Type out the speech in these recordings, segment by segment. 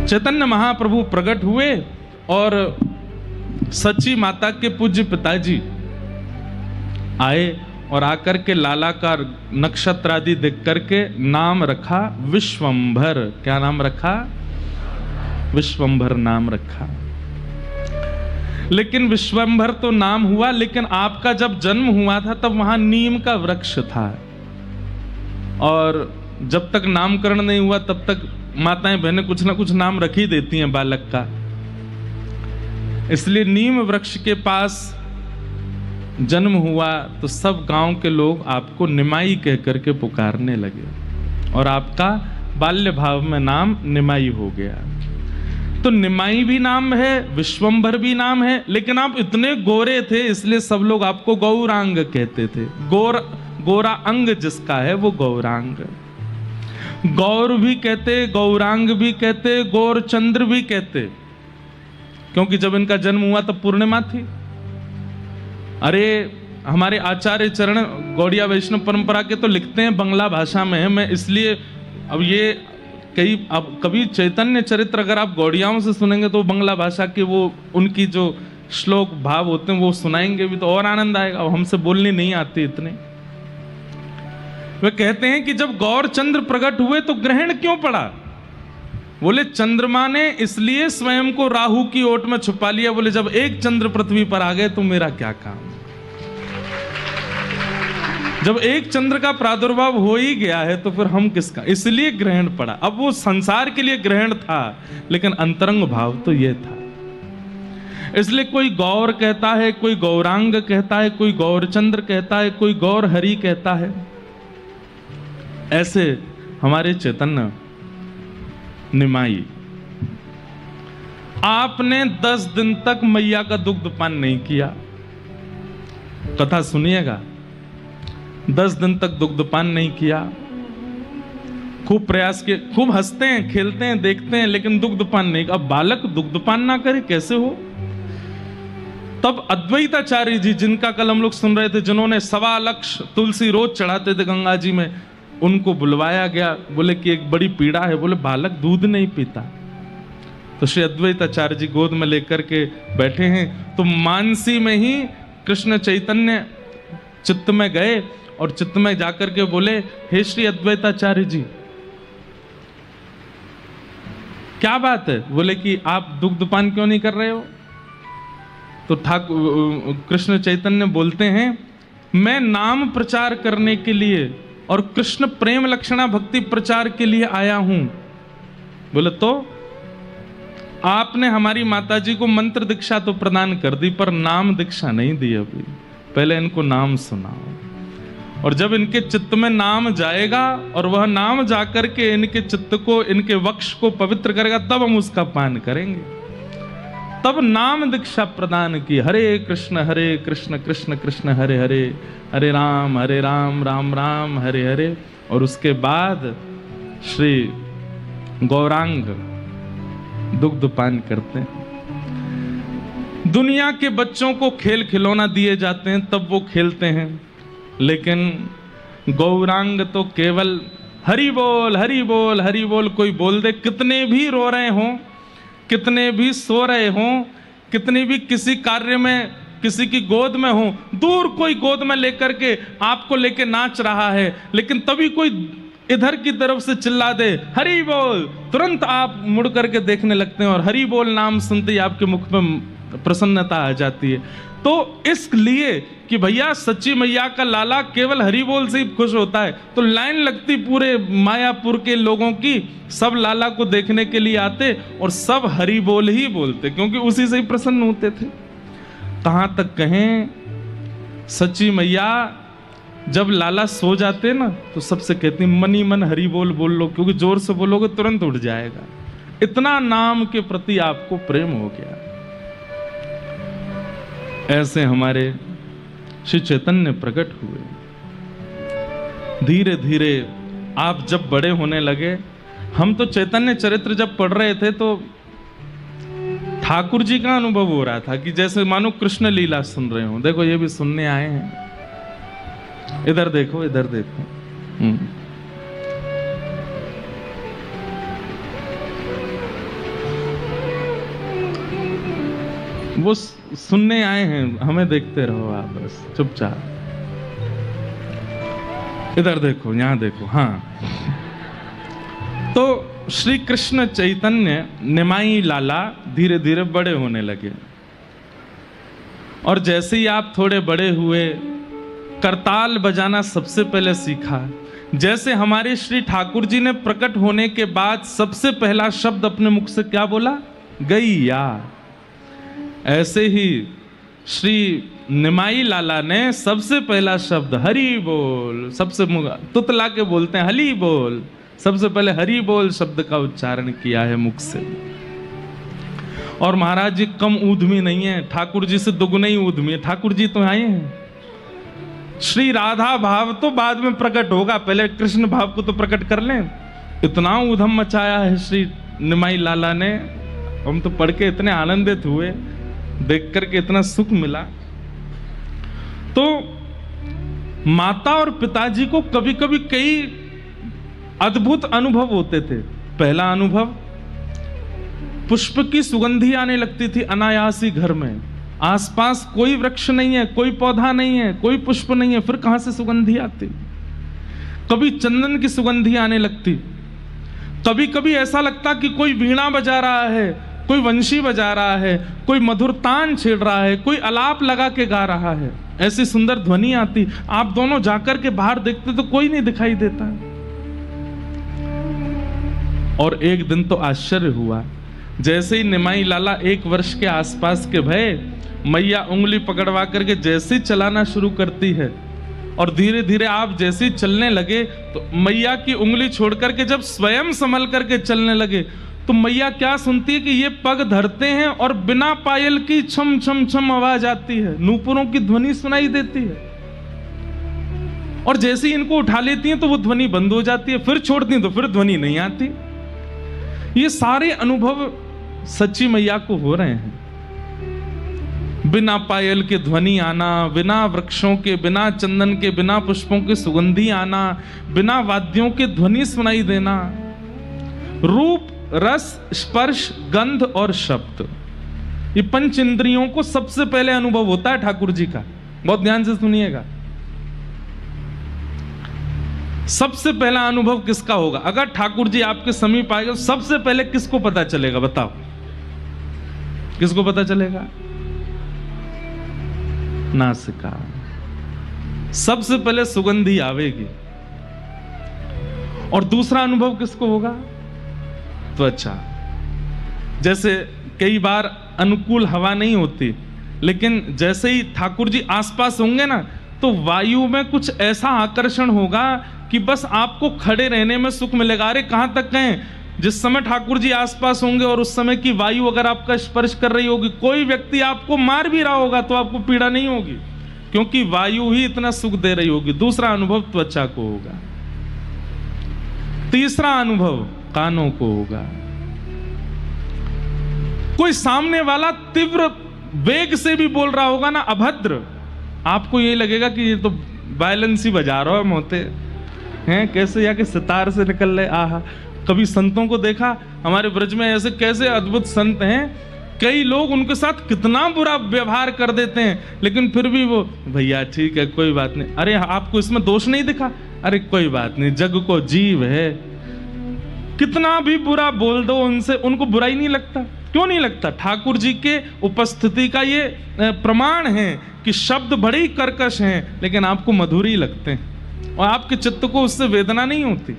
चैतन्य महाप्रभु प्रकट हुए और सच्ची माता के पूज्य पिताजी आए और आकर के लाला का नक्षत्र आदि देख करके नाम रखा विश्वंभर। क्या नाम रखा? विश्वंभर नाम रखा। लेकिन विश्वंभर तो नाम हुआ, लेकिन आपका जब जन्म हुआ था तब वहां नीम का वृक्ष था, और जब तक नामकरण नहीं हुआ तब तक माताएं बहनें कुछ ना कुछ नाम रख ही देती हैं बालक का। इसलिए नीम वृक्ष के पास जन्म हुआ तो सब गांव के लोग आपको निमाई कह करके पुकारने लगे, और आपका बाल्य भाव में नाम निमाई हो गया। तो निमाई भी नाम है, विश्वंभर भी नाम है, लेकिन आप इतने गोरे थे इसलिए सब लोग आपको गौरांग कहते थे। गोरा अंग जिसका है वो गौरांग। गौर भी कहते, गौरांग भी कहते, गौरचंद्र भी कहते, क्योंकि जब इनका जन्म हुआ तब पूर्णिमा थी। अरे हमारे आचार्य चरण गौड़िया वैष्णव परंपरा के तो लिखते हैं बंगला भाषा में है, मैं इसलिए अब ये अब कभी चैतन्य चरित्र अगर आप गौड़ियाओं से सुनेंगे तो बंगला भाषा के वो उनकी जो श्लोक भाव होते हैं वो सुनाएंगे भी तो और आनंद आएगा। हमसे बोलने नहीं आते इतने। वे कहते हैं कि जब गौर चंद्र प्रकट हुए तो ग्रहण क्यों पड़ा? बोले चंद्रमा ने इसलिए स्वयं को राहु की ओट में छुपा लिया। बोले जब एक चंद्र पृथ्वी पर आ गए तो मेरा क्या काम? जब एक चंद्र का प्रादुर्भाव हो ही गया है तो फिर हम किसका? इसलिए ग्रहण पड़ा। अब वो संसार के लिए ग्रहण था, लेकिन अंतरंग भाव तो ये था। इसलिए कोई गौर कहता है, कोई गौरांग कहता है, कोई गौरचंद्र कहता है, कोई गौर हरि कहता है। ऐसे हमारे चैतन्य निमाई, आपने 10 दिन तक मैया का दुग्धपान नहीं किया। कथा सुनिएगा। 10 दिन तक दुग्धपान नहीं किया, खूब प्रयास किए, खूब हंसते हैं, खेलते हैं, देखते हैं, लेकिन दुग्धपान नहीं। अब बालक दुग्धपान ना करे कैसे हो? तब अद्वैताचार्य जी, जिनका कल हम लोग सुन रहे थे, जिन्होंने 1.25 लाख तुलसी रोज चढ़ाते थे गंगा जी में, उनको बुलवाया गया। बोले कि एक बड़ी पीड़ा है। बोले बालक दूध नहीं पीता। तो श्री अद्वैताचार्य जी गोद में लेकर के बैठे हैं, तो मानसी में ही कृष्ण चैतन्य चित्त में गए और चित्त में जाकर के बोले, हे श्री अद्वैताचार्य जी क्या बात है? बोले कि आप दुग्धपान क्यों नहीं कर रहे हो? तो ठाकुर कृष्ण चैतन्य बोलते हैं, मैं नाम प्रचार करने के लिए और कृष्ण प्रेम लक्षणा भक्ति प्रचार के लिए आया हूं। बोले तो आपने हमारी माताजी को मंत्र दीक्षा तो प्रदान कर दी, पर नाम दीक्षा नहीं दी अभी। पहले इनको नाम सुनाओ, और जब इनके चित्त में नाम जाएगा और वह नाम जाकर के इनके चित्त को, इनके वक्ष को पवित्र करेगा, तब हम उसका पान करेंगे। तब नाम दीक्षा प्रदान की। हरे कृष्ण कृष्ण कृष्ण हरे हरे, हरे राम राम राम हरे हरे। और उसके बाद श्री गौरांग दुग्धपान करते हैं। दुनिया के बच्चों को खेल खिलौना दिए जाते हैं तब वो खेलते हैं, लेकिन गौरांग तो केवल हरि बोल हरि बोल हरि बोल। कोई बोल दे, कितने भी रो रहे हों, कितने भी सो रहे हों, कितने भी किसी कार्य में किसी की गोद में हो, दूर कोई गोद में लेकर के आपको लेके नाच रहा है, लेकिन तभी कोई इधर की तरफ से चिल्ला दे हरि बोल, तुरंत आप मुड़ करके देखने लगते हैं और हरि बोल नाम सुनते ही आपके मुख में प्रसन्नता आ जाती है। तो इसलिए कि भैया सच्ची मैया का लाला केवल हरि बोल से ही खुश होता है, तो लाइन लगती पूरे मायापुर के लोगों की, सब लाला को देखने के लिए आते और सब हरि बोल ही बोलते, क्योंकि उसी से ही प्रसन्न होते थे। कहां तक कहें, सच्ची मैया जब लाला सो जाते ना तो सबसे कहती मन ही मन हरि बोल बोल लो, क्योंकि जोर से बोलोगे तुरंत उठ जाएगा। इतना नाम के प्रति आपको प्रेम हो गया। ऐसे हमारे श्री चैतन्य प्रकट हुए। धीरे धीरे आप जब बड़े होने लगे, हम तो चैतन्य चरित्र जब पढ़ रहे थे तो ठाकुर जी का अनुभव हो रहा था कि जैसे मानो कृष्ण लीला सुन रहे हो। देखो ये भी सुनने आए हैं, इधर देखो इधर देखो। वो सुनने आए हैं, हमें देखते रहो आप बस चुपचाप। इधर देखो, यहां देखो। हाँ, तो श्री कृष्ण चैतन्य निमाई लाला धीरे धीरे बड़े होने लगे, और जैसे ही आप थोड़े बड़े हुए, करताल बजाना सबसे पहले सीखा। जैसे हमारे श्री ठाकुर जी ने प्रकट होने के बाद सबसे पहला शब्द अपने मुख से क्या बोला? गैया। ऐसे ही श्री निमाई लाला ने सबसे पहला शब्द हरि बोल, सबसे तुतला के बोलते हैं हली बोल, सबसे पहले हरि बोल शब्द का उच्चारण किया है मुख से। और महाराज जी कम ऊधमी नहीं है, ठाकुर जी से दुगुने ही ऊधमी है। ठाकुर जी तो आए हैं, श्री राधा भाव तो बाद में प्रकट होगा, पहले कृष्ण भाव को तो प्रकट कर लें। इतना ऊधम मचाया है श्री निमाई लाला ने, हम तो पढ़ के इतने आनंदित हुए, देख करके इतना सुख मिला। तो माता और पिताजी को कभी कभी कई अद्भुत अनुभव होते थे। पहला अनुभव, पुष्प की सुगंधी आने लगती थी अनायास ही घर में। आसपास कोई वृक्ष नहीं है, कोई पौधा नहीं है, कोई पुष्प नहीं है, फिर कहां से सुगंधी आती? कभी चंदन की सुगंधी आने लगती, कभी कभी ऐसा लगता कि कोई वीणा बजा रहा है, कोई वंशी बजा रहा है, कोई मधुर तान छेड़ रहा है, कोई अलाप लगा के गा रहा है, ऐसी सुंदर ध्वनि आती। आप दोनों जाकर के बाहर देखते तो कोई नहीं दिखाई देता। और एक दिन तो आश्चर्य हुआ, जैसे ही निमाई लाला 1 वर्ष के आसपास के भय, मैया उंगली पकड़वा करके जैसे ही चलाना शुरू करती है, और धीरे धीरे आप जैसे ही चलने लगे तो मैया की उंगली छोड़ करके जब स्वयं संभल करके चलने लगे, तो मैया क्या सुनती है कि ये पग धरते हैं और बिना पायल की छम छम छम आवाज आती है, नूपुरों की ध्वनि सुनाई देती है। और जैसे ही इनको उठा लेती हैं तो वो ध्वनि बंद हो जाती है, फिर छोड़ती हैं तो फिर ध्वनि नहीं आती। ये सारे अनुभव सच्ची मैया को हो रहे हैं। बिना पायल के ध्वनि आना, बिना वृक्षों के, बिना चंदन के, बिना पुष्पों के सुगंधी आना, बिना वाद्यों के ध्वनि सुनाई देना। रूप, रस, स्पर्श, गंध और शब्द, ये 5 इंद्रियों को सबसे पहले अनुभव होता है ठाकुर जी का। बहुत ध्यान से सुनिएगा। सबसे पहला अनुभव किसका होगा? अगर ठाकुर जी आपके समीप आएगा तो सबसे पहले किसको पता चलेगा? बताओ, किसको पता चलेगा? नासिका। सबसे पहले सुगंधी आवेगी। और दूसरा अनुभव किसको होगा? त्वचा। जैसे कई बार अनुकूल हवा नहीं होती, लेकिन जैसे ही ठाकुर जी आसपास होंगे ना, तो वायु में कुछ ऐसा आकर्षण होगा कि बस आपको खड़े रहने में सुख मिलेगा। अरे कहां तक गए? जिस समय ठाकुर जी आसपास होंगे और उस समय की वायु अगर आपका स्पर्श कर रही होगी, कोई व्यक्ति आपको मार भी रहा होगा तो आपको पीड़ा नहीं होगी, क्योंकि वायु ही इतना सुख दे रही होगी। दूसरा अनुभव त्वचा को होगा। तीसरा अनुभव कानों को होगा। कोई सामने वाला तीव्र वेग से भी बोल रहा होगा ना, अभद्र, आपको ये लगेगा कि ये तो वायलेंस ही बजा रहा है, मोते हैं कैसे, या कि सितार से निकल रहे। आहा, कभी संतों को देखा हमारे ब्रज में, ऐसे कैसे अद्भुत संत हैं, कई लोग उनके साथ कितना बुरा व्यवहार कर देते हैं, लेकिन फिर भी वो भैया ठीक है कोई बात नहीं, अरे आपको इसमें दोष नहीं दिखा, अरे कोई बात नहीं, जग को जीव है। कितना भी बुरा बोल दो उनसे, उनको बुरा ही नहीं लगता। क्यों नहीं लगता? ठाकुर जी के उपस्थिति का ये प्रमाण है कि शब्द बड़े ही कर्कश हैं, लेकिन आपको मधुर ही लगते हैं और आपके चित्त को उससे वेदना नहीं होती।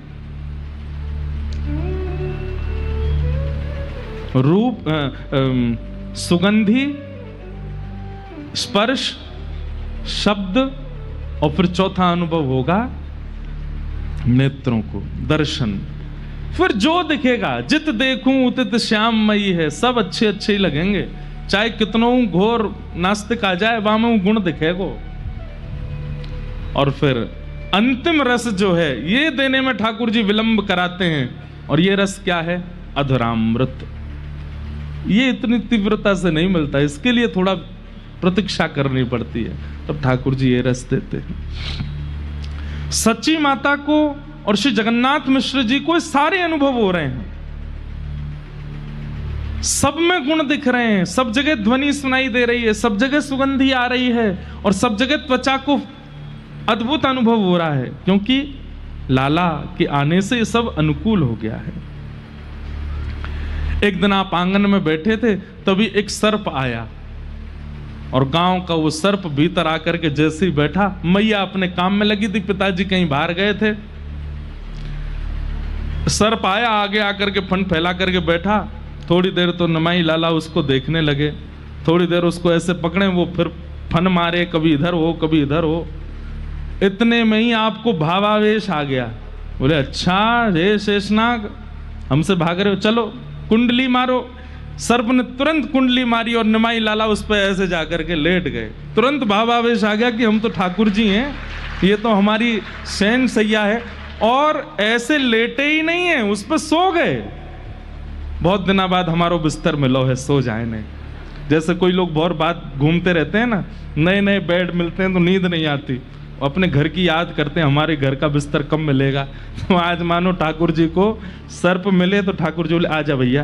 रूप, सुगंधी, स्पर्श, शब्द, और फिर चौथा अनुभव होगा नेत्रों को, दर्शन। फिर जो दिखेगा, जित देखूं उतित श्याममयी है, सब अच्छे अच्छे ही लगेंगे, चाहे कितनों घोर नास्तिक आ जाए, वहां में गुण दिखेगो। और फिर अंतिम रस जो है, ये देने में ठाकुर जी विलंब कराते हैं, और ये रस क्या है? अधरामृत। ये इतनी तीव्रता से नहीं मिलता, इसके लिए थोड़ा प्रतीक्षा करनी पड़ती है, तब ठाकुर जी ये रस देते हैं। सच्ची माता को और श्री जगन्नाथ मिश्र जी को सारे अनुभव हो रहे हैं, सब में गुण दिख रहे हैं, सब जगह ध्वनि सुनाई दे रही है, सब जगह सुगंधी आ रही है और सब जगह त्वचा को अद्भुत अनुभव हो रहा है, क्योंकि लाला के आने से ये सब अनुकूल हो गया है। एक दिन आप आंगन में बैठे थे, तभी एक सर्प आया और गांव का वो सर्प भीतर आकर के जैसे ही बैठा, मैया अपने काम में लगी थी, पिताजी कहीं बाहर गए थे। सर्प आया, आगे आकर के फन फैला करके बैठा। थोड़ी देर तो निमाई लाला उसको देखने लगे, थोड़ी देर उसको ऐसे पकड़े, वो फिर फन मारे, कभी इधर हो कभी इधर हो। इतने में ही आपको भावावेश आ गया। बोले अच्छा रे शेषनाग, हमसे भाग रहे हो, चलो कुंडली मारो। सर्प ने तुरंत कुंडली मारी और निमाई लाला उस पर ऐसे जाकर के लेट गए। तुरंत भावावेश आ गया कि हम तो ठाकुर जी हैं, ये तो हमारी शयन सैया है। और ऐसे लेटे ही नहीं है, उस पर सो गए। बहुत दिनों बाद हमारो बिस्तर मिलो है, सो जाए नहीं। जैसे कोई लोग बहुत बात घूमते रहते हैं ना, नए नए बेड मिलते हैं तो नींद नहीं आती, अपने घर की याद करते हैं, हमारे घर का बिस्तर कब मिलेगा। तो आज मानो ठाकुर जी को सर्प मिले तो ठाकुर जी बोले आजा भैया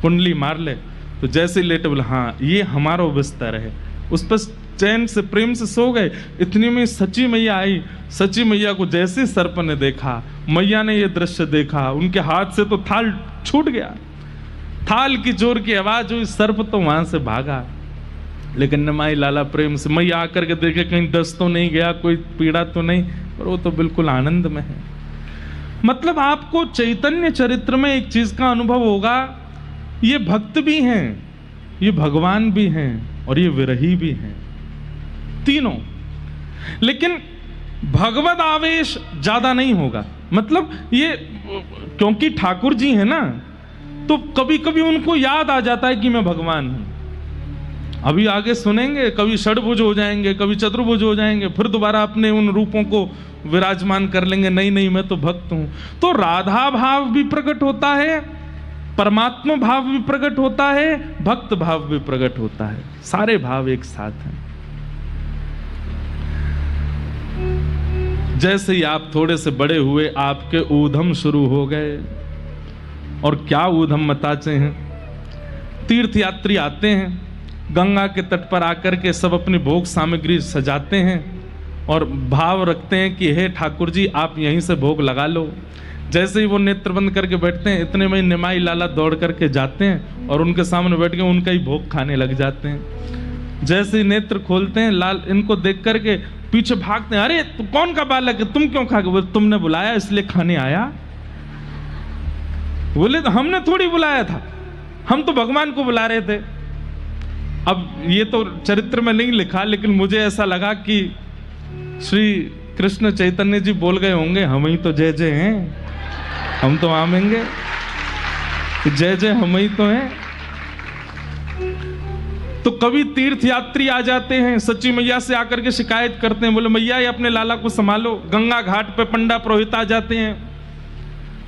कुंडली मार ले। तो जैसे लेटे बोले हाँ ये हमारा बिस्तर है, उस पर चैन से प्रेम से सो गए। इतनी में सची मैया आई। सची मैया को जैसे सर्प ने देखा, मैया ने ये दृश्य देखा, उनके हाथ से तो थाल छूट गया। थाल की जोर की आवाज हुई, सर्प तो वहां से भागा। लेकिन निमाई लाला प्रेम से मैया आकर के देखे कहीं दस तो नहीं गया, कोई पीड़ा तो नहीं, पर वो तो बिल्कुल आनंद में है। मतलब आपको चैतन्य चरित्र में एक चीज का अनुभव होगा, ये भक्त भी हैं, ये भगवान भी हैं और ये विरही भी हैं, तीनों। लेकिन भगवद आवेश ज्यादा नहीं होगा। मतलब ये क्योंकि ठाकुर जी हैं ना, तो कभी कभी उनको याद आ जाता है कि मैं भगवान हूं। अभी आगे सुनेंगे, कभी षडभुज हो जाएंगे, कभी चतुर्भुज हो जाएंगे, फिर दोबारा अपने उन रूपों को विराजमान कर लेंगे, नहीं नहीं मैं तो भक्त हूं। तो राधा भाव भी प्रकट होता है, परमात्मा भाव भी प्रकट होता है, भक्त भाव भी प्रकट होता है, सारे भाव एक साथ हैं। जैसे ही आप थोड़े से बड़े हुए, आपके ऊधम शुरू हो गए। और क्या ऊधम मताचे हैं। तीर्थ यात्री आते हैं, गंगा के तट पर आकर के सब अपनी भोग सामग्री सजाते हैं और भाव रखते हैं कि हे ठाकुर जी आप यहीं से भोग लगा लो। जैसे ही वो नेत्र बंद करके बैठते हैं, इतने में निमाई लाला दौड़ करके जाते हैं और उनके सामने बैठ के उनका ही भोग खाने लग जाते हैं। जैसे ही नेत्र खोलते हैं, लाल इनको देख करके पीछे भागते हैं, अरे तू कौन का बालक है, तुम क्यों खा गए? तुमने बुलाया इसलिए खाने आया। बोले तो हमने थोड़ी बुलाया था, हम तो भगवान को बुला रहे थे। अब ये तो चरित्र में नहीं लिखा, लेकिन मुझे ऐसा लगा कि श्री कृष्ण चैतन्य जी बोल गए होंगे हम ही तो जय जय हैं, हम तो आमेंगे, जय जय हम ही तो हैं। तो कभी तीर्थ यात्री आ जाते हैं, सच्ची मैया से आकर के शिकायत करते हैं, बोले मैया ये अपने लाला को संभालो। गंगा घाट पे पंडा पुरोहित आ जाते हैं,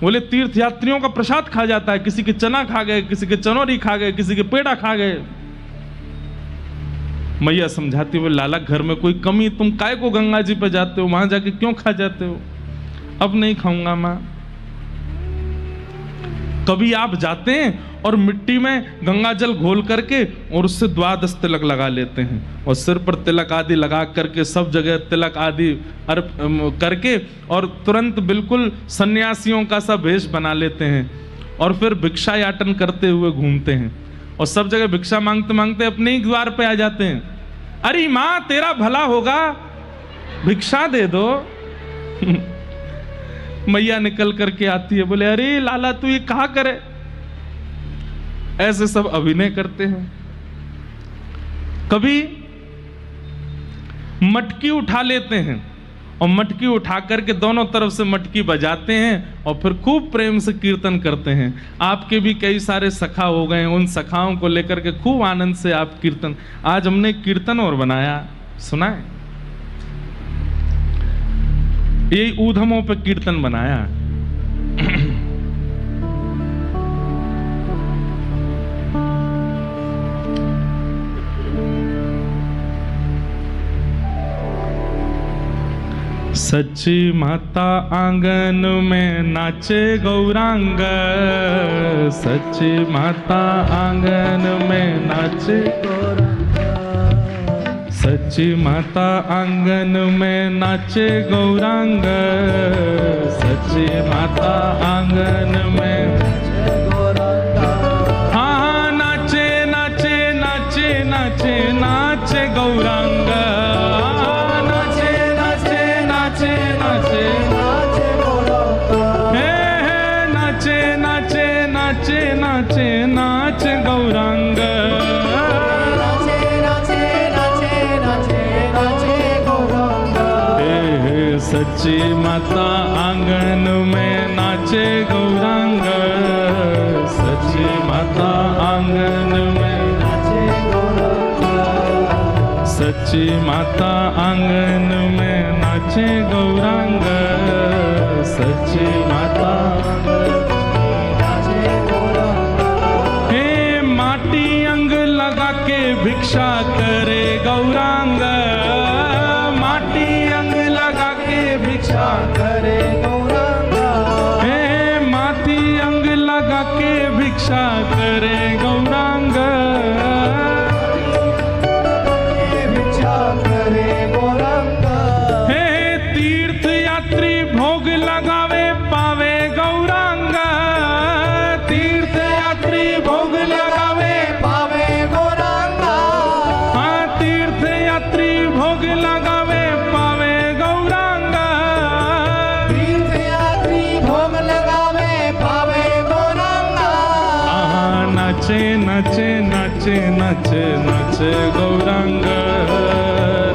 बोले तीर्थ यात्रियों का प्रसाद खा जाता है, किसी के चना खा गए, किसी के चनौरी खा गए, किसी के पेड़ा खा गए। मैया समझाती हुए लाला घर में कोई कमी, तुम काय को गंगा जी पे जाते हो, वहां जाके क्यों खा जाते हो? अब नहीं खाऊंगा मां। कभी आप जाते हैं और मिट्टी में गंगा जल घोल करके और उससे 12 तिलक लगा लेते हैं और सिर पर तिलक आदि लगा करके सब जगह तिलक आदि करके और तुरंत बिल्कुल सन्यासियों का सा वेश बना लेते हैं और फिर भिक्षा याटन करते हुए घूमते हैं और सब जगह भिक्षा मांगते मांगते अपने ही द्वार पे आ जाते हैं। अरे माँ तेरा भला होगा, भिक्षा दे दो। मैया निकल करके आती है, बोले अरे लाला तू ये कहा करे। ऐसे सब अभिनय करते हैं। कभी मटकी उठा लेते हैं और मटकी उठा करके दोनों तरफ से मटकी बजाते हैं और फिर खूब प्रेम से कीर्तन करते हैं। आपके भी कई सारे सखा हो गए, उन सखाओं को लेकर के खूब आनंद से आप कीर्तन। आज हमने कीर्तन और बनाया, सुना है, यही ऊधमों पे कीर्तन बनाया। सच्ची माता आंगन में नाचे गौरांग, सच्ची माता आंगन में नाचे गौरांग, सच्ची माता आंगन में नाचे गौरांग, सच्ची माता आंगन में नाचे गौरांग। हाँ नाचे नाचे नाचे नाचे नाचे गौरांग, नाचे नाचे नाचे नाचे नाचे गौरांग, हे हे नाचे नाचे नाचे नाचे नाचे गौरांग, सच्ची माता आंगन में नाचे गौरांग, सच्ची माता आंगन में नाचे गौरांग, सच्ची माता आंगन में नाचे गौरांग, सच्ची माता नाचे गौरांग। हे माटी अंग लगा के भिक्षा करे गौरांग, माटी अंग लगा के भिक्षा करे गौरांग, हे माटी अंग लगा के भिक्षा करे गौरांग, भिक्षा करे गौरांग, हे तीर्थ यात्री भोग लगावे पावे गौरांग, तीर्थ यात्री भोग लगावे पावे गौरांग, हाँ तीर्थ यात्री भोग लगावे पावे गौरांग, तीर्थ यात्री भोग लगावे पावे गौरांग। नाचे नाचे नाचे नाचे नाचे गौरांग,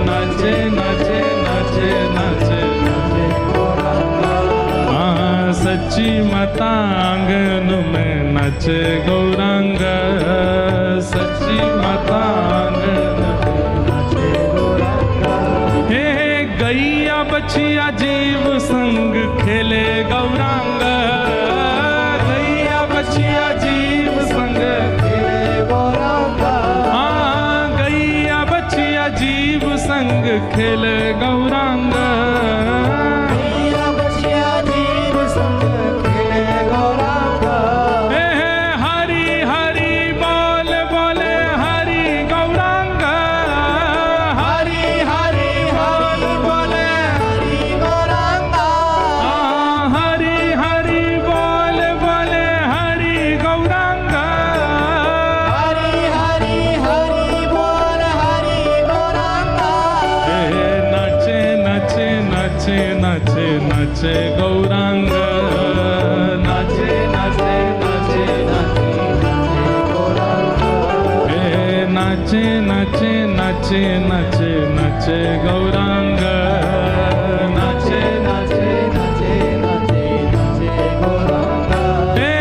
नाचे नाचे नाचे नाचे नाचे गौरांग, हाँ सच्ची माता आंगन में नाचे गौरांग, सच्ची माता आंगन में नाचे गौरांग, हे गैया बछिया जीव संग खेले गौरांग, गैया बछिया जीव संग खेले गौरांग, हाँ गैया बछिया जीव संग खेले गौरांग, गैया बछिया जीव संग खेले गौरांग, हे हरि हरि बोल बोले हरि गौरांग, हरि हरि हरि बोले हरि गौरांग, हरि हरि बोल बोले हरि गौरांग, हरि हरि हरि बोल हरि गौरांग, हे नाचे नाचे नाचे नाचे नाचे गौरांग, नाचे नाचे नाचे नाचे नाचे गौरांग, हे नाचे नाचे नाचे नाचे नाचे गौरांग, नाचे नाचे नाचे नाचे नाचे गौरांग, हे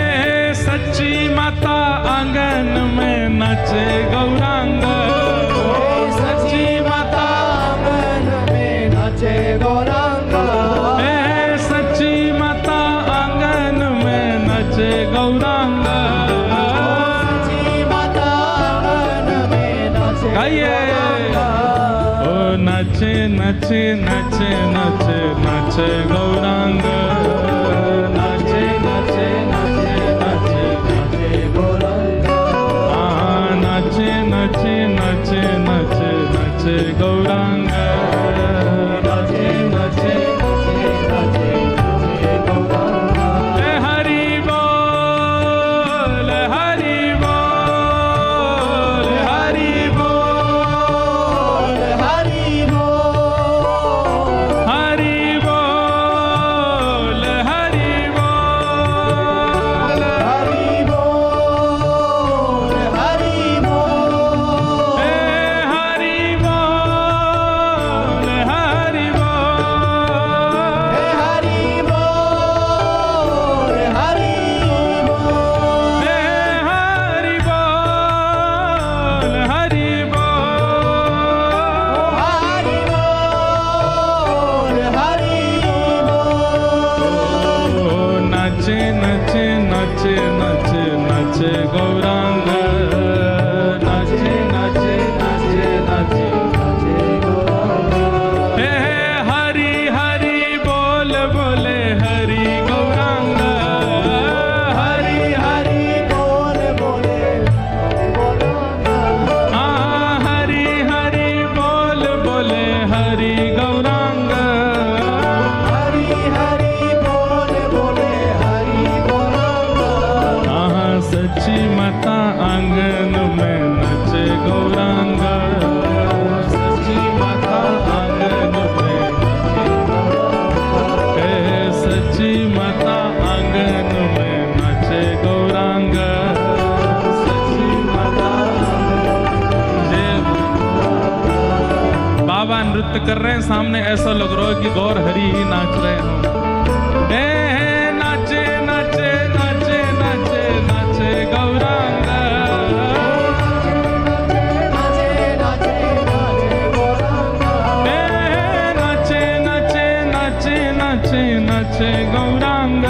सच्ची माता आंगन में नाचे गौरांग, सच्ची माता आंगन में नाचे गौरांग, हे सच्ची माता आंगन में नाचे गौरांग, सच्ची माता आंगन में नाचे गौरांग, ओ नाचे नाचे नाचे नाचे नाचे गौरांग, नाचे नाचे नाचे नाचे नाचे गौरांग, हाँ नाचे नाचे नाचे नाचे नाचे गौरांग, नाचे नाचे नाचे नाचे नाचे गौरांग, हे हरि बोल हरि बोल हरि बोल हरि बोल हरि बोल हरि बोल हरि बोल हरि बोल, हे हरि बोल हरि सच्ची माता आंगन में नचे गौरांग, सच्ची माता आंगन में नचे, सच्ची माता आंगन में नचे गौरांग, सच्ची माता। बाबा नृत्य कर रहे हैं सामने, ऐसा लग रहा है कि गौर हरि ही नाच रहे हो। नाचे नाचे नाचे नाचे नाचे गौरांग, नाचे नाचे नाचे नाचे नाचे गौरांग,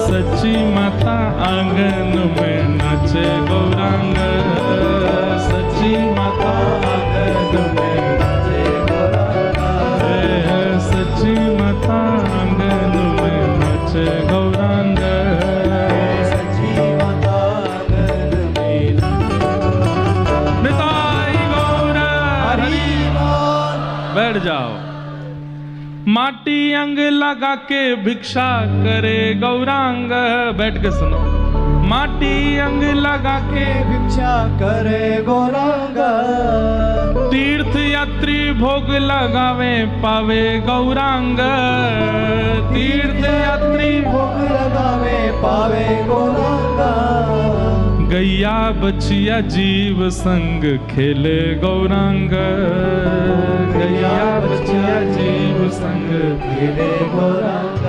सच्ची माता आंगन में नाचे गौरांग, सच्ची माता आंगन में नाचे गौरांग, सच्ची माता आंगन में नाचे गौरांग, सच्ची माता आंगन में निताई गौर हरि। बैठ जाओ। माटी अंग लगा के भिक्षा करे गौरांग, बैठ के सुनो। माटी अंग लगा के भिक्षा करे गौरांग, तीर्थ यात्री भोग लगावे पावे गौरांग, तीर्थ यात्री भोग लगावे पावे गौरांग, गैया बचिया जीव संग खेले गौरांग, गैया बचिया जीव संग खेले गौरांग,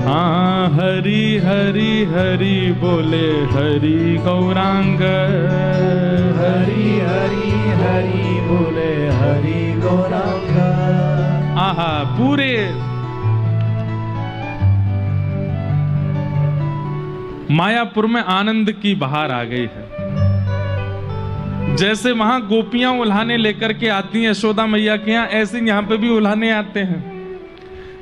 हाँ हरि हरि हरि बोले हरि गौरांग, हरि हरि हरि बोले हरि गौरांग। आहा पूरे मायापुर में आनंद की बहार आ गई है। जैसे वहां गोपियां उल्हाने लेकर के आती हैं यशोदा मैया के यहाँ, ऐसे यहाँ पे भी उल्हाने आते हैं।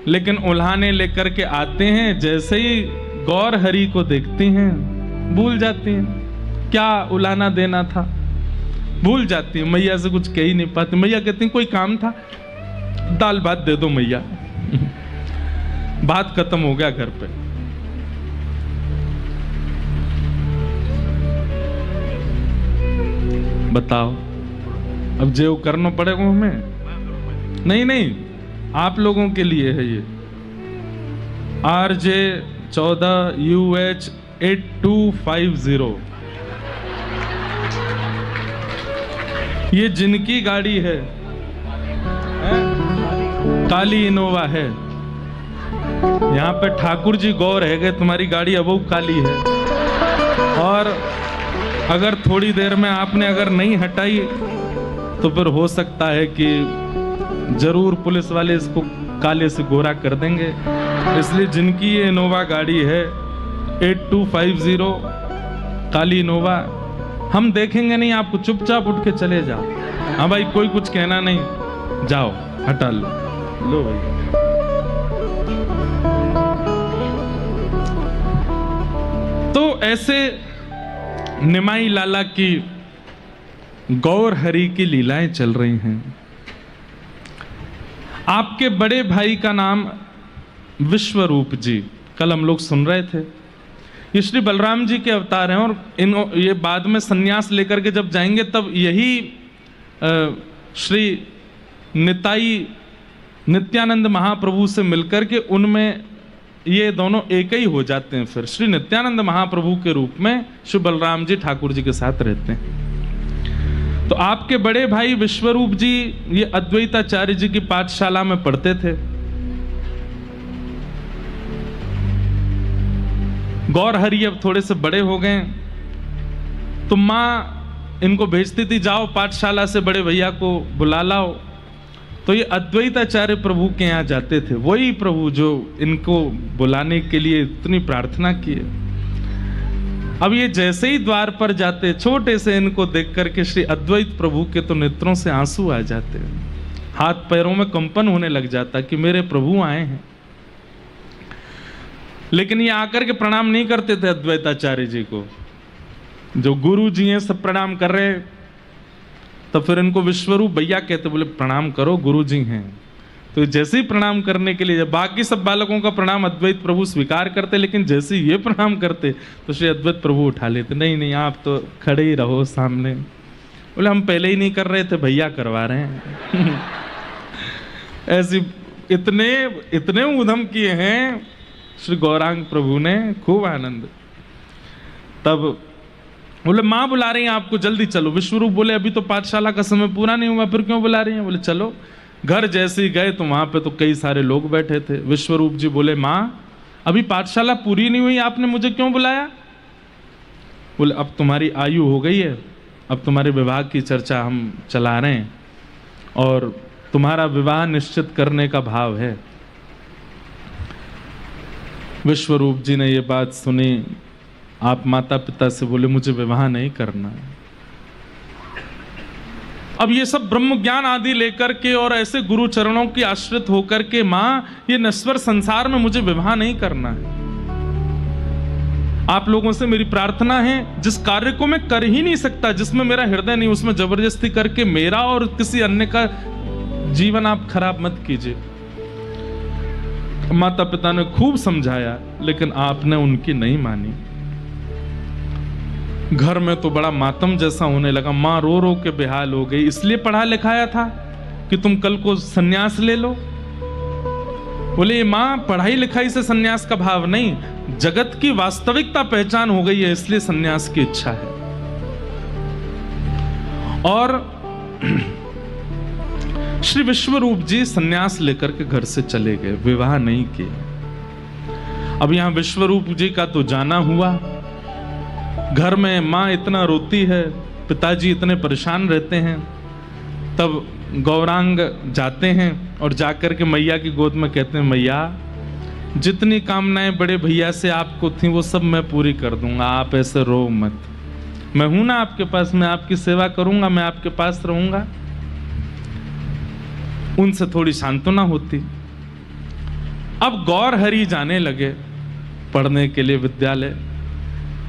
लेकिन उल्हाने लेकर के आते हैं, जैसे ही गौर हरि को देखती हैं भूल जाती हैं क्या उल्हाना देना था, भूल जाती है। मैया से कुछ कह ही नहीं पाती। मैया कहती हैं कोई काम था, दाल भात दे दो मैया। बात खत्म हो गया घर पे। बताओ अब जो करना पड़ेगा हमें। नहीं नहीं, आप लोगों के लिए है ये। RJ14UH 8250, ये जिनकी गाड़ी है, काली इनोवा है। यहाँ पे ठाकुर जी गौर है कि तुम्हारी गाड़ी अब काली है, और अगर थोड़ी देर में आपने अगर नहीं हटाई तो फिर हो सकता है कि जरूर पुलिस वाले इसको काले से गोरा कर देंगे। इसलिए जिनकी ये इनोवा गाड़ी है 8250 काली इनोवा, हम देखेंगे नहीं, आपको चुपचाप उठ के चले जाओ। हाँ भाई कोई कुछ कहना नहीं, जाओ हटा लो भाई। तो ऐसे निमाई लाला की गौर हरि की लीलाएं चल रही हैं। आपके बड़े भाई का नाम विश्वरूप जी, कल हम लोग सुन रहे थे। ये श्री बलराम जी के अवतार हैं, और ये बाद में सन्यास लेकर के जब जाएंगे तब यही श्री नित्यानंद महाप्रभु से मिलकर के उनमें ये दोनों एक ही हो जाते हैं। फिर श्री नित्यानंद महाप्रभु के रूप में श्री बलराम जी ठाकुर जी के साथ रहते हैं। तो आपके बड़े भाई विश्वरूप जी ये अद्वैताचार्य जी की पाठशाला में पढ़ते थे। गौर हरि अब थोड़े से बड़े हो गए, तो माँ इनको भेजती थी, जाओ पाठशाला से बड़े भैया को बुला लाओ। तो ये अद्वैताचार्य प्रभु के यहाँ जाते थे, वही प्रभु जो इनको बुलाने के लिए इतनी प्रार्थना किए। अब ये जैसे ही द्वार पर जाते, छोटे से इनको देख करके श्री अद्वैत प्रभु के तो नेत्रों से आंसू आ जाते, हाथ पैरों में कंपन होने लग जाता कि मेरे प्रभु आए हैं। लेकिन ये आकर के प्रणाम नहीं करते थे अद्वैताचार्य जी को। जो गुरु जी हैं सब प्रणाम कर रहे, तो फिर इनको विश्वरूप भैया कहते, बोले प्रणाम करो गुरु जी हैं। तो जैसे ही प्रणाम करने के लिए, बाकी सब बालकों का प्रणाम अद्वैत प्रभु स्वीकार करते, लेकिन जैसे ही ये प्रणाम करते तो श्री अद्वैत प्रभु उठा लेते, नहीं नहीं आप तो खड़े ही रहो सामने। बोले हम पहले ही नहीं कर रहे थे, भैया करवा रहे हैं। ऐसी इतने इतने उधम किए हैं श्री गौरांग प्रभु ने, खूब आनंद। तब बोले माँ बुला रही हैं आपको, जल्दी चलो। विश्वरूप बोले अभी तो पाठशाला का समय पूरा नहीं हुआ, फिर क्यों बुला रही हैं? बोले चलो। घर जैसे ही गए तो वहां पे तो कई सारे लोग बैठे थे। विश्वरूप जी बोले माँ अभी पाठशाला पूरी नहीं हुई, आपने मुझे क्यों बुलाया? बोले अब तुम्हारी आयु हो गई है, अब तुम्हारे विवाह की चर्चा हम चला रहे हैं और तुम्हारा विवाह निश्चित करने का भाव है। विश्वरूप जी ने ये बात सुनी। आप माता पिता से बोले मुझे विवाह नहीं करना है। अब ये सब ब्रह्म ज्ञान आदि लेकर के और ऐसे गुरु चरणों की आश्रित होकर के, माँ ये नश्वर संसार में मुझे विवाह नहीं करना है। आप लोगों से मेरी प्रार्थना है, जिस कार्य को मैं कर ही नहीं सकता, जिसमें मेरा हृदय नहीं, उसमें जबरदस्ती करके मेरा और किसी अन्य का जीवन आप खराब मत कीजिए। माता पिता ने खूब समझाया, लेकिन आपने उनकी नहीं मानी। घर में तो बड़ा मातम जैसा होने लगा। माँ रो रो के बेहाल हो गई। इसलिए पढ़ा लिखाया था कि तुम कल को सन्यास ले लो? बोले माँ पढ़ाई लिखाई से सन्यास का भाव नहीं, जगत की वास्तविकता पहचान हो गई है, इसलिए सन्यास की इच्छा है। और श्री विश्वरूप जी सन्यास लेकर के घर से चले गए, विवाह नहीं किए। अब यहां विश्वरूप जी का तो जाना हुआ। घर में माँ इतना रोती है, पिताजी इतने परेशान रहते हैं। तब गौरांग जाते हैं और जाकर के मैया की गोद में कहते हैं मैया जितनी कामनाएं बड़े भैया से आपको थी वो सब मैं पूरी कर दूंगा, आप ऐसे रो मत। मैं हूं ना आपके पास, मैं आपकी सेवा करूंगा, मैं आपके पास रहूंगा। उनसे थोड़ी सांत्वना होती। अब गौर हरि जाने लगे पढ़ने के लिए विद्यालय।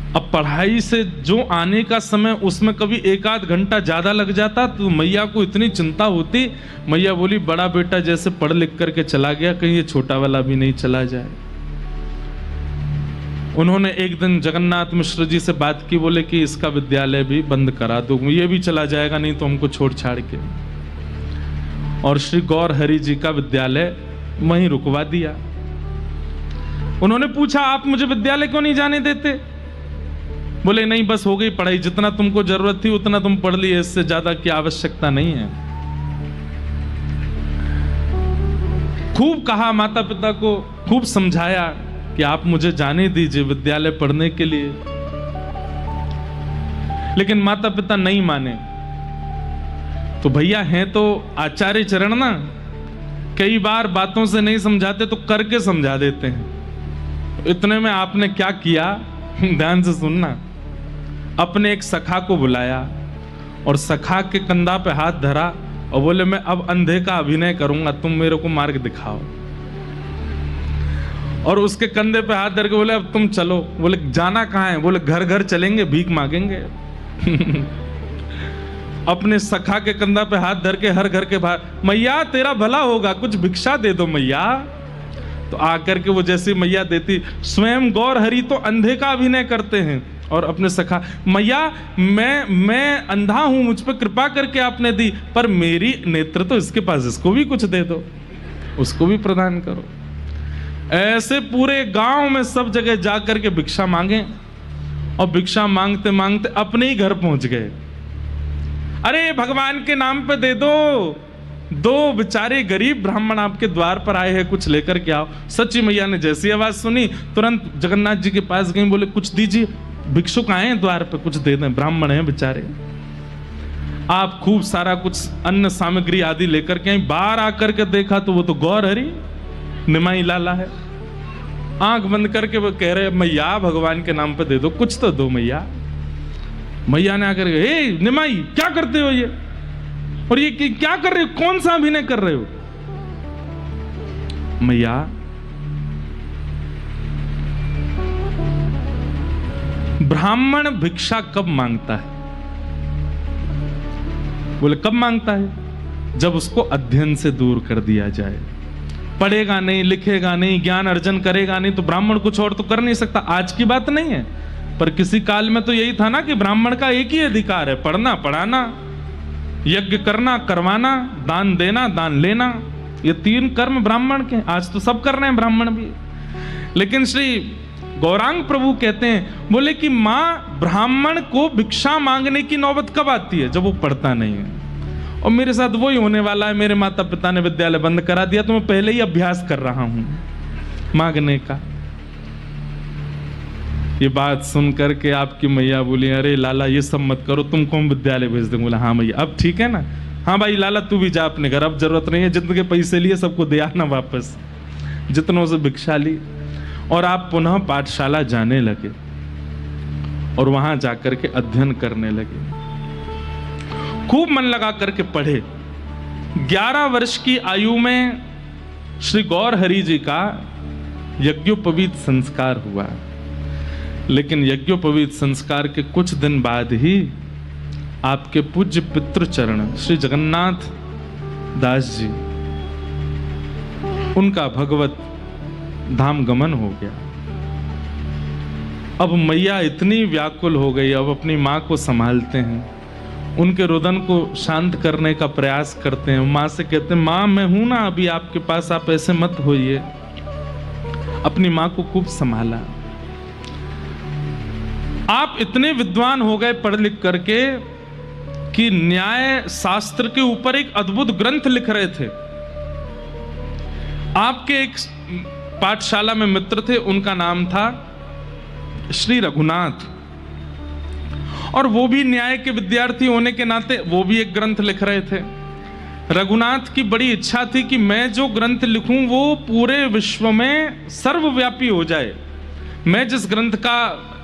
अब पढ़ाई से जो आने का समय, उसमें कभी एक आध घंटा ज्यादा लग जाता तो मैया को इतनी चिंता होती। मैया बोली बड़ा बेटा जैसे पढ़ लिख करके चला गया, कहीं ये छोटा वाला भी नहीं चला जाए। उन्होंने एक दिन जगन्नाथ मिश्र जी से बात की, बोले कि इसका विद्यालय भी बंद करा दो, ये भी चला जाएगा नहीं तो हमको छोड़ छाड़ के। और श्री गौर हरि जी का विद्यालय वहीं रुकवा दिया। उन्होंने पूछा आप मुझे विद्यालय क्यों नहीं जाने देते? बोले नहीं बस हो गई पढ़ाई, जितना तुमको जरूरत थी उतना तुम पढ़ लिए, इससे ज्यादा की आवश्यकता नहीं है। खूब कहा माता पिता को, खूब समझाया कि आप मुझे जाने दीजिए विद्यालय पढ़ने के लिए, लेकिन माता पिता नहीं माने। तो भैया हैं तो आचार्य चरण ना, कई बार बातों से नहीं समझाते तो करके समझा देते हैं। इतने में आपने क्या किया, ध्यान से सुनना। अपने एक सखा को बुलाया और सखा के कंधा पे हाथ धरा और बोले मैं अब अंधे का अभिनय करूंगा, तुम मेरे को मार्ग दिखाओ। और उसके कंधे पे हाथ धर के बोले अब तुम चलो। बोले जाना कहाँ है? बोले घर घर चलेंगे, भीख मांगेंगे। अपने सखा के कंधा पे हाथ धर के हर घर के बाहर, मैया तेरा भला होगा, कुछ भिक्षा दे दो मैया। तो आकर के वो जैसी मैया देती, स्वयं गौर हरि तो अंधे का अभिनय करते हैं और अपने सखा, मैया मैं अंधा हूं, मुझ पर कृपा करके आपने दी, पर मेरी नेत्र तो इसके पास, इसको भी कुछ दे दो, उसको भी प्रदान करो। ऐसे पूरे गांव में सब जगह जाकर के भिक्षा मांगे और भिक्षा मांगते मांगते अपने ही घर पहुंच गए। अरे भगवान के नाम पे दे दो बेचारे गरीब ब्राह्मण आपके द्वार पर आए हैं, कुछ लेकर के आओ। सच्ची मैया ने जैसी आवाज सुनी तुरंत जगन्नाथ जी के पास गई, बोले कुछ दीजिए, भिक्षुक आए हैं द्वार पे, कुछ दे दें, ब्राह्मण हैं बेचारे। आप खूब सारा कुछ अन्न सामग्री आदि लेकर के बाहर आकर के देखा तो वो तो गौर हरि निमाई लाला है। आंख बंद करके वो कह रहे मैया भगवान के नाम पे दे दो, कुछ तो दो मैया। मैया ने आकर के, हे निमाई क्या करते हो ये, और ये क्या कर रहे हो, कौन सा अभिनय कर रहे हो? मैया ब्राह्मण भिक्षा कब मांगता है? बोले कब मांगता है? जब उसको अध्ययन से दूर कर दिया जाए। पढ़ेगा नहीं, लिखेगा नहीं, ज्ञान अर्जन करेगा नहीं, तो ब्राह्मण कुछ और तो कर नहीं सकता। आज की बात नहीं है, पर किसी काल में तो यही था ना कि ब्राह्मण का एक ही अधिकार है, पढ़ना, पढ़ाना, यज्ञ करना, करवाना, दान देना, दान लेना। ये 3 कर्म ब्राह्मण के। आज तो सब कर रहे हैं ब्राह्मण भी। लेकिन श्री गौरांग प्रभु कहते हैं, बोले कि माँ, ब्राह्मण को भिक्षा मांगने की नौबत कब आती है? जब वो पढ़ता नहीं है। और मेरे साथ वही होने वाला है। मेरे माता पिता ने विद्यालय बंद करा दिया, तो मैं पहले ही अभ्यास कर रहा हूं मांगने का। ये बात सुन करके आपकी मैया बोली, अरे लाला ये सब मत करो, तुमको हम विद्यालय भेज देंगे। बोला हाँ मैया, अब ठीक है ना? हाँ भाई लाला तू भी जा अपने घर, अब जरूरत नहीं है, जितने पैसे लिए सबको दे आना वापस, जितनों से भिक्षा ली। और आप पुनः पाठशाला जाने लगे और वहां जाकर के अध्ययन करने लगे। खूब मन लगा करके पढ़े। 11 वर्ष की आयु में श्री गौर हरि जी का यज्ञोपवीत संस्कार हुआ। लेकिन यज्ञोपवीत संस्कार के कुछ दिन बाद ही आपके पूज्य पितृचरण श्री जगन्नाथ दास जी, उनका भगवत धाम गमन हो गया। अब मैया इतनी व्याकुल हो गई, अब अपनी माँ को संभालते हैं, उनके रुदन को शांत करने का प्रयास करते हैं। माँ से कहते हैं, माँ मैं हूं ना अभी आपके पास, आप ऐसे मत होइए। अपनी माँ को खूब संभाला। आप इतने विद्वान हो गए पढ़ लिख करके कि न्याय शास्त्र के ऊपर एक अद्भुत ग्रंथ लिख रहे थे। आपके एक पाठशाला में मित्र थे, उनका नाम था श्री रघुनाथ, और वो भी न्याय के विद्यार्थी होने के नाते वो भी एक ग्रंथ लिख रहे थे। रघुनाथ की बड़ी इच्छा थी कि मैं जो ग्रंथ लिखूं वो पूरे विश्व में सर्वव्यापी हो जाए। मैं जिस ग्रंथ का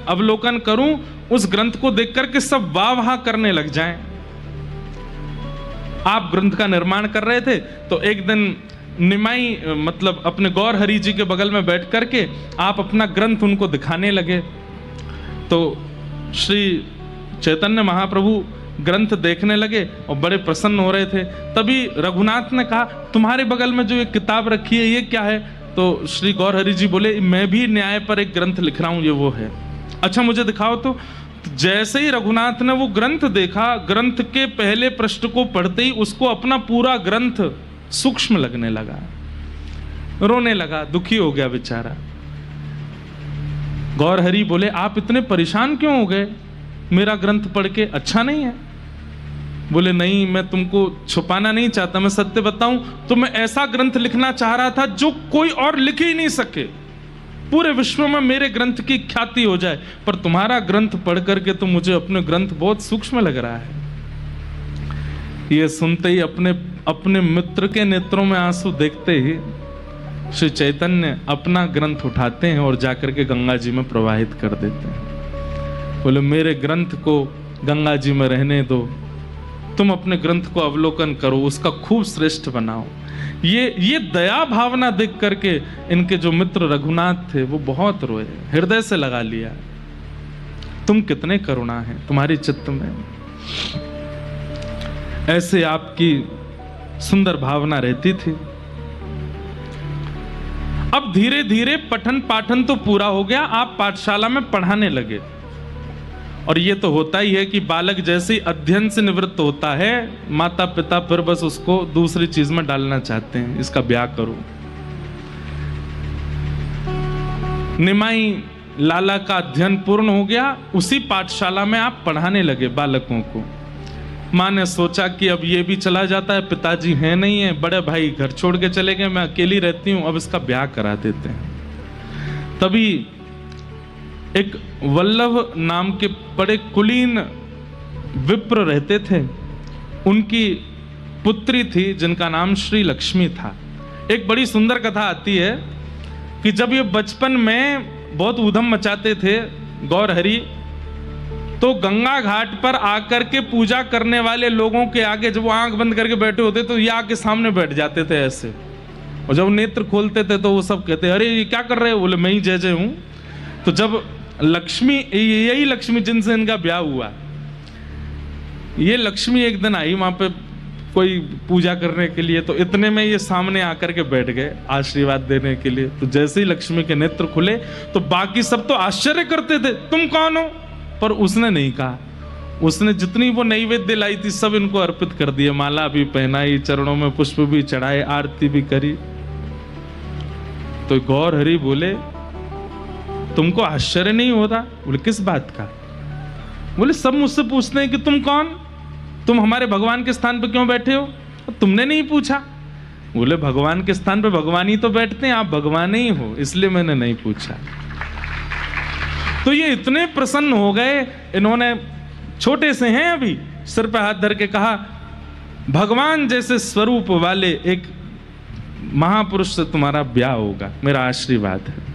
अवलोकन करूं, उस ग्रंथ को देख करके सब वाह वाह करने लग जाएं। आप ग्रंथ का निर्माण कर रहे थे, तो एक दिन निमाई मतलब अपने गौर हरि जी के बगल में बैठ करके आप अपना ग्रंथ उनको दिखाने लगे। तो श्री चैतन्य महाप्रभु ग्रंथ देखने लगे और बड़े प्रसन्न हो रहे थे। तभी रघुनाथ ने कहा, तुम्हारे बगल में जो ये किताब रखी है ये क्या है? तो श्री गौर हरि जी बोले, मैं भी न्याय पर एक ग्रंथ लिख रहा हूं, ये वो है। अच्छा मुझे दिखाओ। तो जैसे ही रघुनाथ ने वो ग्रंथ देखा, ग्रंथ के पहले पृष्ठ को पढ़ते ही उसको अपना पूरा ग्रंथ सूक्ष्म लगने लगा, रोने लगा, दुखी हो गया बेचारा। गौर हरि बोले, आप इतने परेशान क्यों हो गए? मेरा ग्रंथ पढ़ के अच्छा नहीं है? बोले नहीं, मैं तुमको छुपाना नहीं चाहता, मैं सत्य बताऊं तो मैं ऐसा ग्रंथ लिखना चाह रहा था जो कोई और लिख ही नहीं सके, पूरे विश्व में मेरे ग्रंथ की ख्याति हो जाए। पर तुम्हारा ग्रंथ पढ़ करके तो मुझे अपने ग्रंथ बहुत सूक्ष्म लग रहा है। ये सुनते ही अपने मित्र के नेत्रों में आंसू देखते ही श्री चैतन्य अपना ग्रंथ उठाते हैं और जाकर के गंगा जी में प्रवाहित कर देते हैं। बोले मेरे ग्रंथ को गंगा जी में रहने दो, तुम अपने ग्रंथ को अवलोकन करो, उसका खूब श्रेष्ठ बनाओ। ये दया भावना देख करके इनके जो मित्र रघुनाथ थे वो बहुत रोए, हृदय से लगा लिया, तुम कितने करुणा है तुम्हारी चित्त में, ऐसे आपकी सुंदर भावना रहती थी। अब धीरे धीरे पठन पाठन तो पूरा हो गया, आप पाठशाला में पढ़ाने लगे। और ये तो होता ही है कि बालक जैसे अध्ययन से निवृत्त होता है, माता पिता फिर बस उसको दूसरी चीज में डालना चाहते हैं, इसका ब्याह करो। निमाई लाला का अध्ययन पूर्ण हो गया, उसी पाठशाला में आप पढ़ाने लगे बालकों को। माँ ने सोचा कि अब ये भी चला जाता है, पिताजी हैं नहीं है, बड़े भाई घर छोड़ के चले गए, मैं अकेली रहती हूँ, अब इसका ब्याह करा देते हैं। तभी एक वल्लभ नाम के बड़े कुलीन विप्र रहते थे, उनकी पुत्री थी जिनका नाम श्री लक्ष्मी था। एक बड़ी सुंदर कथा आती है कि जब ये बचपन में बहुत ऊधम मचाते थे गौर हरि, तो गंगा घाट पर आकर के पूजा करने वाले लोगों के आगे जब वो आंख बंद करके बैठे होते तो ये आके सामने बैठ जाते थे ऐसे, और जब नेत्र खोलते थे तो वो सब कहते अरे ये क्या कर रहे हो? बोले मैं ही जय जय हूं। तो जब लक्ष्मी, यही लक्ष्मी जिनसे इनका ब्याह हुआ, ये लक्ष्मी एक दिन आई वहां पे कोई पूजा करने के लिए, तो इतने में ये सामने आकर के बैठ गए आशीर्वाद देने के लिए। तो जैसे ही लक्ष्मी के नेत्र खुले तो बाकी सब तो आश्चर्य करते थे, तुम कौन हो? पर उसने नहीं कहा। उसने जितनी वो नैवेद्य लाई थी सब इनको अर्पित कर दिए, माला भी पहनाई, चरणों में पुष्प भी चढ़ाए, आरती भी करी। तो गौर हरि बोले, तुमको आश्चर्य नहीं होता? बोले किस बात का? बोले सब मुझसे पूछते हैं कि तुम कौन, तुम हमारे भगवान के स्थान पर क्यों बैठे हो? तुमने नहीं पूछा। बोले भगवान के स्थान पर भगवान ही तो बैठते हैं, आप भगवान ही हो, इसलिए मैंने नहीं पूछा। तो ये इतने प्रसन्न हो गए, इन्होंने छोटे से हैं अभी, सिर पे हाथ धर के कहा, भगवान जैसे स्वरूप वाले एक महापुरुष से तुम्हारा ब्याह होगा, मेरा आशीर्वाद है।